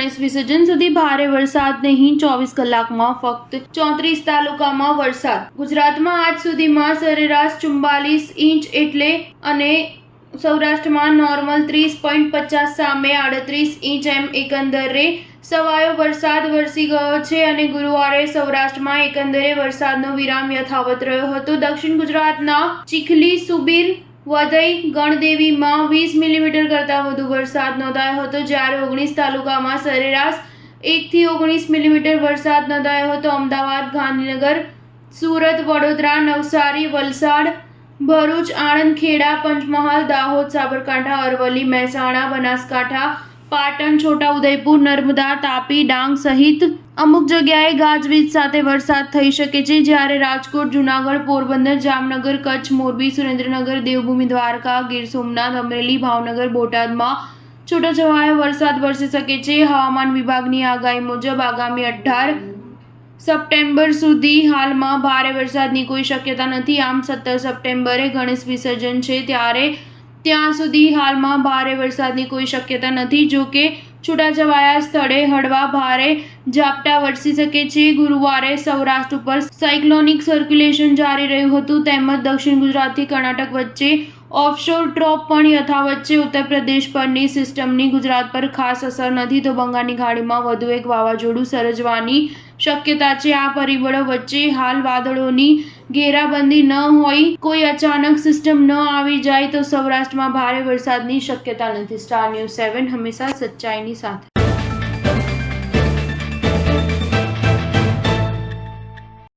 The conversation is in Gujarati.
ગણેશ વિસર્જન સુધી ભારે વરસાદ નહીં, 24 કલાકમાં ફક્ત 34 તાલુકામાં વરસાદ. ગુજરાતમાં આજ સુધીમાં સરેરાશ 44 ઇંચ એટલે અને સૌરાષ્ટ્રમાં નોર્મલ 30.50 સામે 38 ઇંચ એમ એકંદરે સવાયો વરસાદ વરસી ગયો છે અને ગુરુવારે સૌરાષ્ટ્રમાં એકંદરે વરસાદનો વિરામ યથાવત રહ્યો હતો. દક્ષિણ ગુજરાતના ચીખલી, સુબીર, વધઈ, ગણદેવીમાં 20 મિલીમીટર કરતાં વધુ વરસાદ નોંધાયો હતો, જ્યારે 19 તાલુકામાં સરેરાશ 1 થી 19 મિલીમીટર વરસાદ નોંધાયો હતો. અમદાવાદ, ગાંધીનગર, સુરત, વડોદરા, નવસારી, વલસાડ, ભરૂચ, આણંદ, ખેડા, પંચમહાલ, દાહોદ, સાબરકાંઠા, અરવલ્લી, મહેસાણા, બનાસકાંઠા, પાટણ, છોટાઉદેપુર, નર્મદા, તાપી, ડાંગ સહિત અમુક જગ્યાએ ગાજવીજ સાથે વરસાદ થઈ શકે છે, જ્યારે રાજકોટ, જૂનાગઢ, પોરબંદર, જામનગર, કચ્છ, મોરબી, સુરેન્દ્રનગર, દેવભૂમિ, દ્વારકા, ગીર સોમનાથ, અમરેલી, ભાવનગર, બોટાદમાં છૂટોછવાયો વરસાદ વરસી શકે છે. હવામાન વિભાગની આગાહી મુજબ આગામી 18 સપ્ટેમ્બર સુધી હાલમાં ભારે વરસાદની કોઈ શક્યતા નથી. આમ 17 સપ્ટેમ્બરે ગણેશ વિસર્જન છે, ત્યારે ત્યાં સુધી હાલમાં ભારે વરસાદની કોઈ શક્યતા નથી. જો કે છૂટાછવાયા સ્થળે હળવા ભારે ઝાપટા વરસી શકે છે. ગુરુવારે સૌરાષ્ટ્ર ઉપર સાયક્લોનિક સર્ક્યુલેશન જારી રહ્યું હતું, તેમજ દક્ષિણ ગુજરાતથી કર્ણાટક વચ્ચે ઓફશોર ટ્રોપ પણ યથાવત છે. ઉત્તર પ્રદેશ પરની સિસ્ટમની ગુજરાત પર ખાસ અસર નથી, તો બંગાળની ખાડીમાં વધુ એક વાવાઝોડું સર્જવાની શક્યતા છે. આ પરિબળો વચ્ચે હાલ વાદળોની ઘેરાબંધી ન હોય, કોઈ અચાનક સિસ્ટમ ન આવી જાય તો સૌરાષ્ટ્રમાં ભારે વરસાદની શક્યતા નથી. સ્ટાર ન્યૂઝ 7 હંમેશા સચ્ચાઈની સાથે.